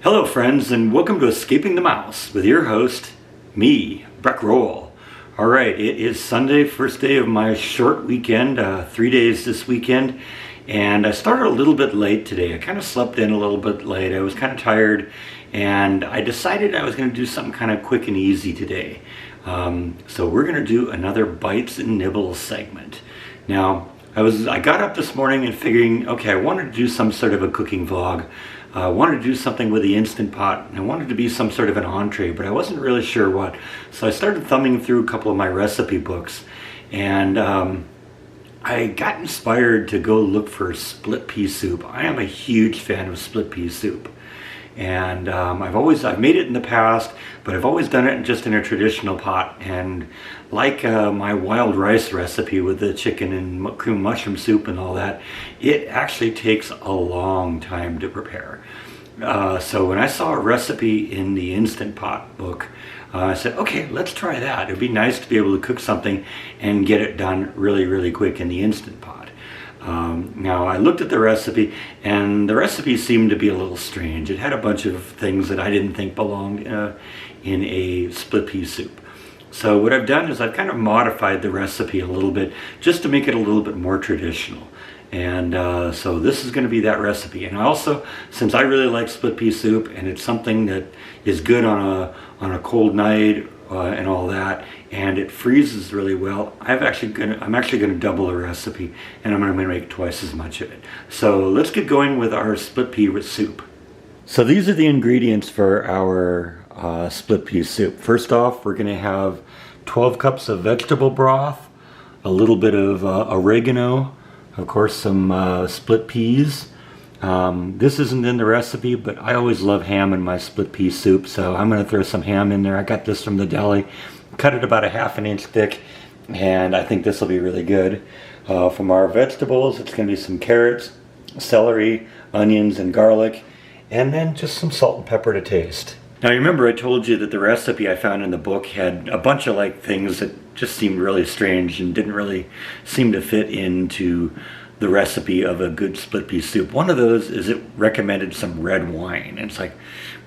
Hello friends, and welcome to Escaping the Mouse with your host, me, Breck Roll. Alright, it is Sunday, first day of my short weekend, 3 days this weekend, and I started a little bit late today. I kind of slept in a little bit late. I was kind of tired, and I decided I was going to do something kind of quick and easy today. So we're going to do another Bytes and Nibbles segment. Now, I got up this morning and figuring, okay, I wanted to do some sort of a cooking vlog. I wanted to do something with the Instant Pot, and I wanted to be some sort of an entree, but I wasn't really sure what. So I started thumbing through a couple of my recipe books, and I got inspired to go look for split pea soup. I am a huge fan of split pea soup, and I've made it in the past, but I've always done it just in a traditional pot. And like my wild rice recipe with the chicken and cream mushroom soup and all that, it actually takes a long time to prepare. So when I saw a recipe in the Instant Pot book, I said, okay, let's try that. It'd be nice to be able to cook something and get it done really, really quick in the Instant Pot. Now I looked at the recipe, and the recipe seemed to be a little strange. It had a bunch of things that I didn't think belonged in a split pea soup. So what I've done is I've kind of modified the recipe a little bit just to make it a little bit more traditional. And so this is going to be that recipe. And also, since I really like split pea soup, and it's something that is good on a cold night and all that, and it freezes really well, I'm actually going to double the recipe, and I'm going to make twice as much of it. So let's get going with our split pea with soup. So these are the ingredients for our split pea soup. First off, we're going to have 12 cups of vegetable broth, a little bit of oregano, of course some split peas. This isn't in the recipe, but I always love ham in my split pea soup, so I'm going to throw some ham in there. I got this from the deli, cut it about a ½ inch thick, and I think this will be really good. From our vegetables, it's going to be some carrots, celery, onions, and garlic, and then just some salt and pepper to taste. Now you remember I told you that the recipe I found in the book had a bunch of things that just seemed really strange and didn't really seem to fit into the recipe of a good split pea soup. One of those is it recommended some red wine. And it's like,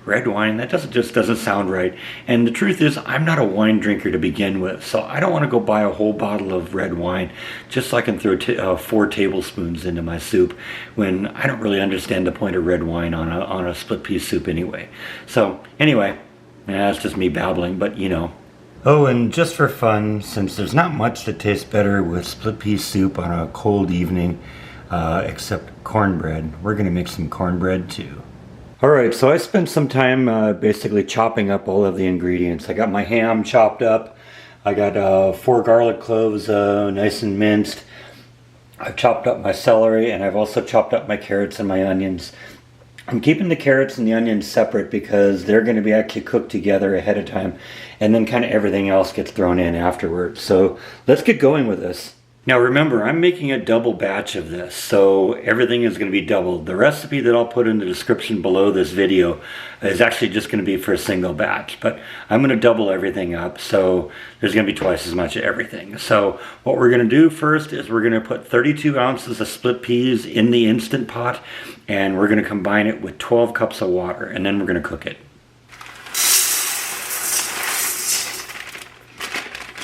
red wine? That just doesn't sound right. And the truth is, I'm not a wine drinker to begin with, so I don't want to go buy a whole bottle of red wine just so I can throw 4 tablespoons into my soup when I don't really understand the point of red wine on a split pea soup anyway. So anyway, that's just me babbling, but you know. Oh, and just for fun, since there's not much that tastes better with split pea soup on a cold evening, except cornbread, we're going to make some cornbread too. Alright, so I spent some time basically chopping up all of the ingredients. I got my ham chopped up, I got 4 garlic cloves nice and minced, I've chopped up my celery, and I've also chopped up my carrots and my onions. I'm keeping the carrots and the onions separate because they're going to be actually cooked together ahead of time, and then kind of everything else gets thrown in afterwards. So let's get going with this. Now remember, I'm making a double batch of this, so everything is going to be doubled. The recipe that I'll put in the description below this video is actually just going to be for a single batch, but I'm going to double everything up, so there's going to be twice as much of everything. So what we're going to do first is we're going to put 32 ounces of split peas in the Instant Pot, and we're going to combine it with 12 cups of water, and then we're going to cook it.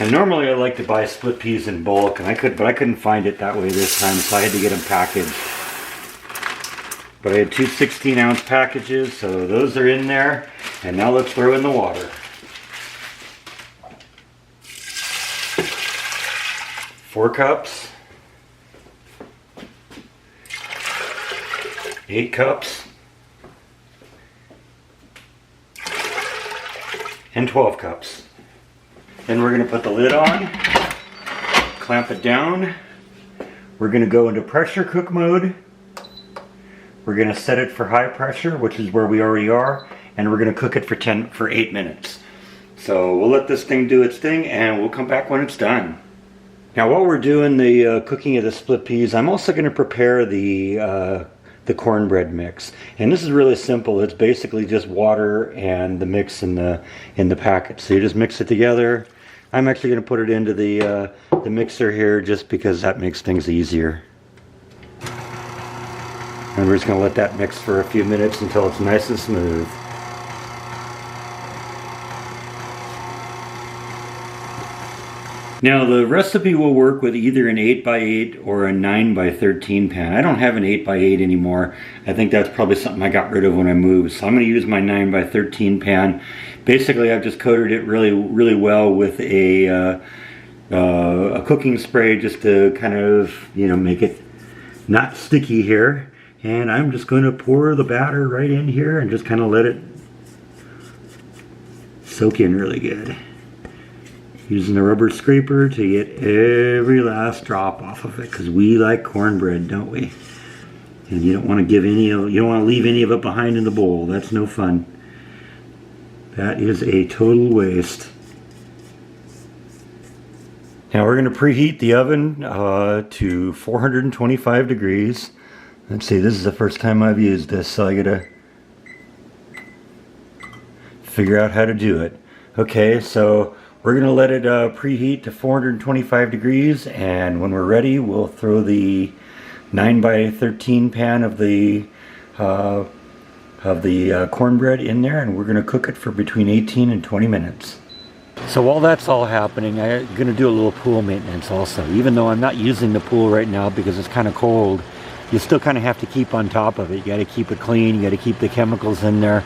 And normally I like to buy split peas in bulk, and I couldn't find it that way this time, so I had to get them packaged. But I had 2 16-ounce packages, so those are in there. And now let's throw in the water. 4 cups, 8 cups, and 12 cups. Then we're going to put the lid on, clamp it down. We're going to go into pressure cook mode. We're going to set it for high pressure, which is where we already are, and we're going to cook it for 8 minutes. So we'll let this thing do its thing, and we'll come back when it's done. Now while we're doing the cooking of the split peas, I'm also going to prepare the cornbread mix. And this is really simple. It's basically just water and the mix in the packet. So you just mix it together. I'm actually going to put it into the mixer here just because that makes things easier. And we're just going to let that mix for a few minutes until it's nice and smooth. Now the recipe will work with either an 8x8 or a 9x13 pan. I don't have an 8x8 anymore. I think that's probably something I got rid of when I moved. So I'm going to use my 9x13 pan. Basically I've just coated it really well with a cooking spray just to kind of, you know, make it not sticky here. And I'm just going to pour the batter right in here and just kind of let it soak in really good. Using a rubber scraper to get every last drop off of it, because we like cornbread, don't we? And you don't want to give any of, you don't want to leave any of it behind in the bowl. That's no fun. That is a total waste. Now we're going to preheat the oven to 425 degrees. Let's see, this is the first time I've used this, so I gotta figure out how to do it. Okay, so we're going to let it preheat to 425 degrees, and when we're ready we'll throw the 9x13 pan of the cornbread in there, and we're going to cook it for between 18 and 20 minutes. So while that's all happening, I'm going to do a little pool maintenance also. Even though I'm not using the pool right now because it's kind of cold, you still kind of have to keep on top of it. You got to keep it clean, you got to keep the chemicals in there.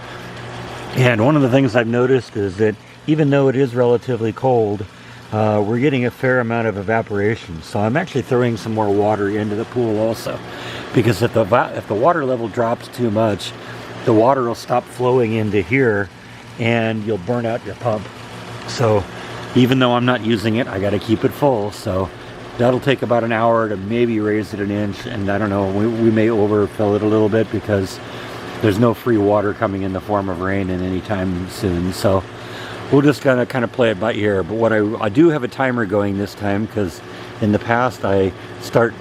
And one of the things I've noticed is that even though it is relatively cold, we're getting a fair amount of evaporation. So I'm actually throwing some more water into the pool also, because if the water level drops too much, the water will stop flowing into here and you'll burn out your pump. So even though I'm not using it, I got to keep it full. So that'll take about an hour to maybe raise it an inch, and I don't know, we may overfill it a little bit because there's no free water coming in the form of rain in any time soon. So we're just gonna kind of play it by ear. But what I do have a timer going this time, because in the past I start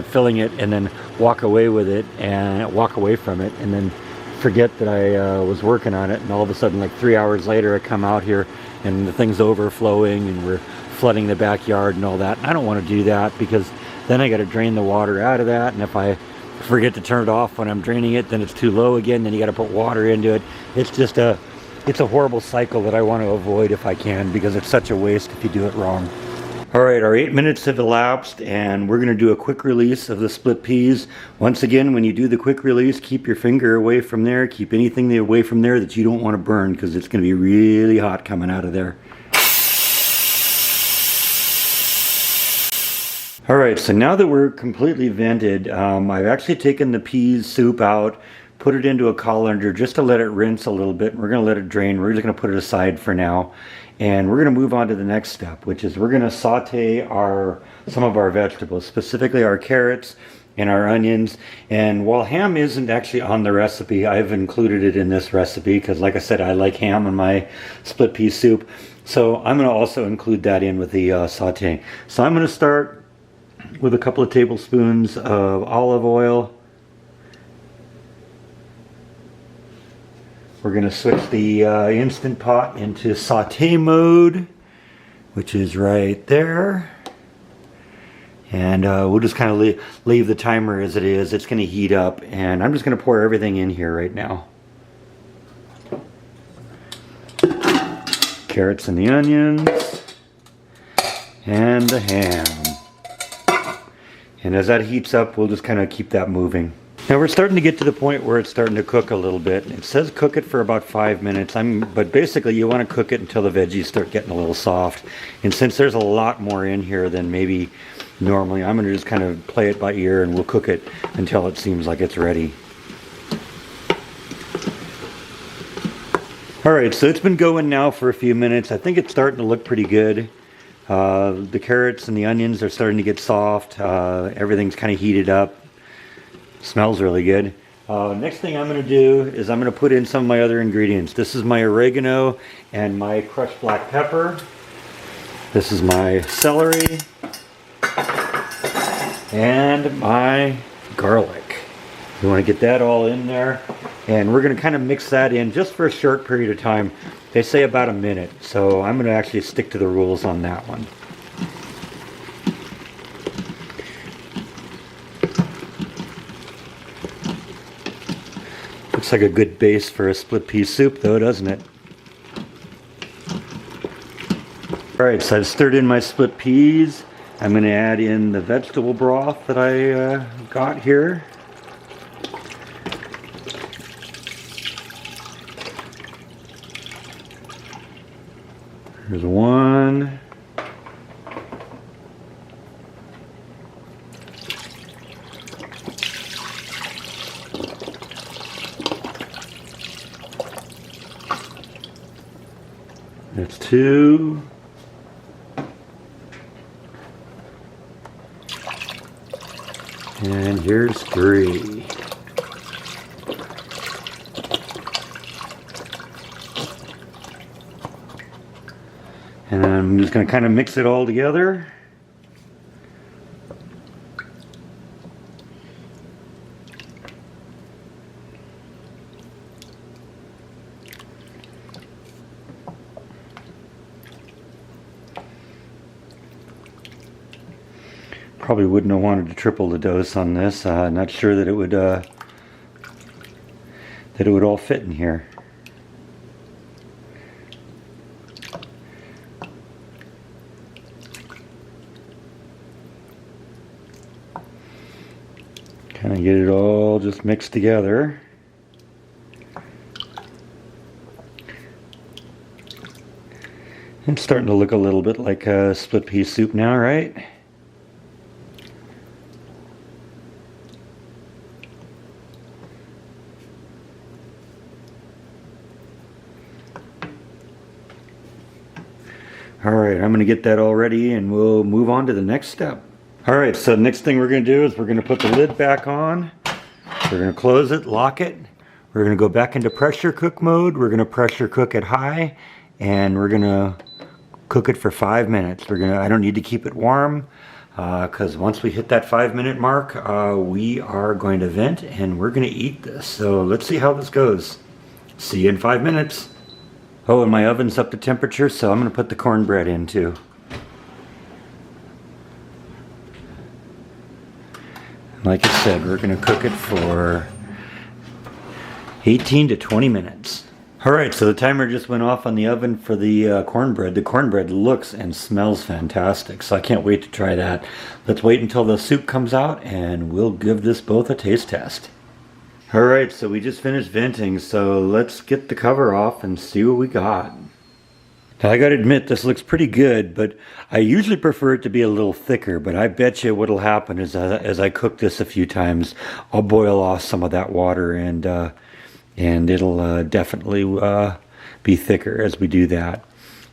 filling it and then walk away with it and walk away from it and then forget that I was working on it, and all of a sudden like 3 hours later I come out here and the thing's overflowing and we're flooding the backyard and all that. And I don't want to do that, because then I got to drain the water out of that, and if I forget to turn it off when I'm draining it, then it's too low again, then you got to put water into it. It's just it's a horrible cycle that I want to avoid if I can, because it's such a waste if you do it wrong. Alright, our 8 minutes have elapsed, and we're going to do a quick release of the split peas. Once again, when you do the quick release, keep your finger away from there. Keep anything away from there that you don't want to burn, because it's going to be really hot coming out of there. Alright, so now that we're completely vented, I've actually taken the peas soup out, put it into a colander just to let it rinse a little bit. We're going to let it drain. We're just going to put it aside for now. And we're going to move on to the next step, which is we're going to saute some of our vegetables, specifically our carrots and our onions. And while ham isn't actually on the recipe, I've included it in this recipe because, like I said, I like ham in my split pea soup. So I'm going to also include that in with the sauteing. So I'm going to start with a couple of tablespoons of olive oil. We're going to switch the Instant Pot into saute mode, which is right there. And we'll just kind of leave the timer as it is. It's going to heat up, and I'm just going to pour everything in here right now. Carrots and the onions, and the ham. And as that heats up, we'll just kind of keep that moving. Now we're starting to get to the point where it's starting to cook a little bit. It says cook it for about 5 minutes. But basically you want to cook it until the veggies start getting a little soft. And since there's a lot more in here than maybe normally, I'm going to just kind of play it by ear, and we'll cook it until it seems like it's ready. Alright, so it's been going now for a few minutes. I think it's starting to look pretty good. The carrots and the onions are starting to get soft. Everything's kind of heated up. Smells really good. Next thing I'm going to do is I'm going to put in some of my other ingredients. This is my oregano and my crushed black pepper. This is my celery and my garlic. You want to get that all in there, and we're going to kind of mix that in just for a short period of time. They say about a minute, so I'm going to actually stick to the rules on that one. Looks like a good base for a split pea soup though, doesn't it? Alright, so I've stirred in my split peas. I'm going to add in the vegetable broth that I got here. Here's one. That's two. And here's three. And I'm just going to kind of mix it all together. Probably wouldn't have wanted to triple the dose on this. Not sure that it would all fit in here. Kind of get it all just mixed together. It's starting to look a little bit like a split pea soup now, right? Alright, I'm going to get that all ready and we'll move on to the next step. Alright, so the next thing we're going to do is we're going to put the lid back on. We're going to close it, lock it. We're going to go back into pressure cook mode. We're going to pressure cook at high and we're going to cook it for 5 minutes. I don't need to keep it warm because once we hit that 5-minute mark, we are going to vent and we're going to eat this. So let's see how this goes. See you in 5 minutes. Oh, and my oven's up to temperature, so I'm going to put the cornbread in too. Like I said, we're going to cook it for 18 to 20 minutes. Alright, so the timer just went off on the oven for the cornbread. The cornbread looks and smells fantastic, so I can't wait to try that. Let's wait until the soup comes out and we'll give this both a taste test. Alright, so we just finished venting, so let's get the cover off and see what we got. Now I gotta admit, this looks pretty good, but I usually prefer it to be a little thicker, but I bet you what'll happen is as I cook this a few times, I'll boil off some of that water and it'll definitely be thicker as we do that.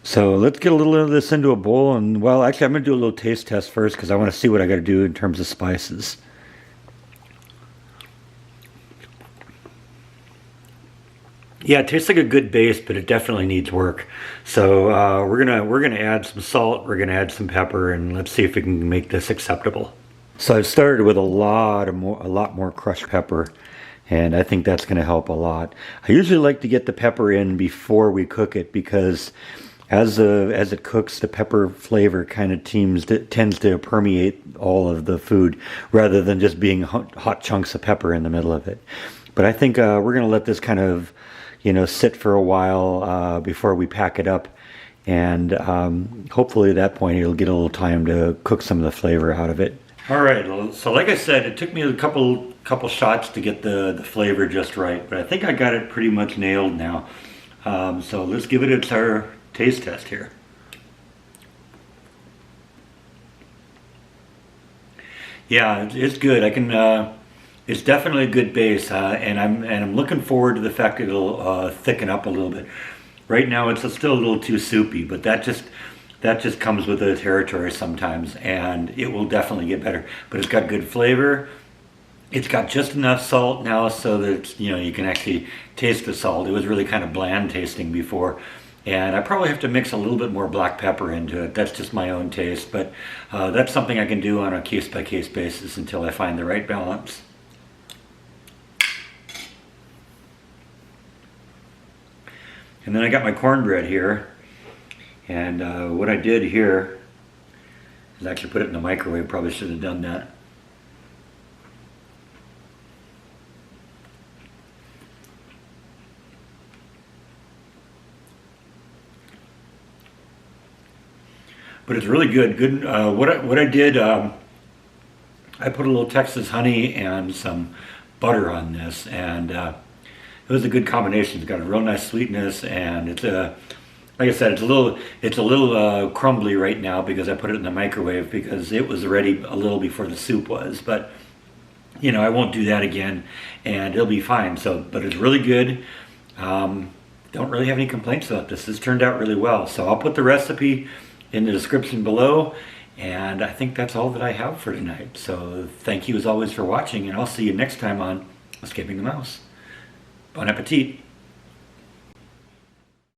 So let's get a little of this into a bowl, and well, actually I'm gonna do a little taste test first because I want to see what I gotta do in terms of spices. Yeah, it tastes like a good base, but it definitely needs work. So we're gonna add some salt, we're gonna add some pepper, and let's see if we can make this acceptable. So I've started with a lot more crushed pepper, and I think that's gonna help a lot. I usually like to get the pepper in before we cook it because as it cooks, the pepper flavor kind of tends to permeate all of the food rather than just being hot chunks of pepper in the middle of it. But I think we're gonna let this kind of sit for a while before we pack it up, and hopefully at that point it'll get a little time to cook some of the flavor out of it. All right, so like I said, it took me a couple shots to get the flavor just right, but I think I got it pretty much nailed now. So let's give it our taste test here. Yeah, it's good. It's definitely a good base, and I'm looking forward to the fact that it'll thicken up a little bit. Right now, it's still a little too soupy, but that just comes with the territory sometimes, and it will definitely get better. But it's got good flavor. It's got just enough salt now so that you can actually taste the salt. It was really kind of bland tasting before, and I probably have to mix a little bit more black pepper into it. That's just my own taste, but that's something I can do on a case-by-case basis until I find the right balance. And then I got my cornbread here, and what I did here is actually put it in the microwave. Probably should have done that. but it's really good. Good. What I did, I put a little Texas honey and some butter on this, and it was a good combination. It's got a real nice sweetness, and it's like I said, it's a little crumbly right now because I put it in the microwave because it was ready a little before the soup was. But you know, I won't do that again, and it'll be fine. So, but it's really good. Don't really have any complaints about this. This turned out really well. So I'll put the recipe in the description below, and I think that's all that I have for tonight. So thank you as always for watching, and I'll see you next time on Escaping the Mouse. Bon appetit.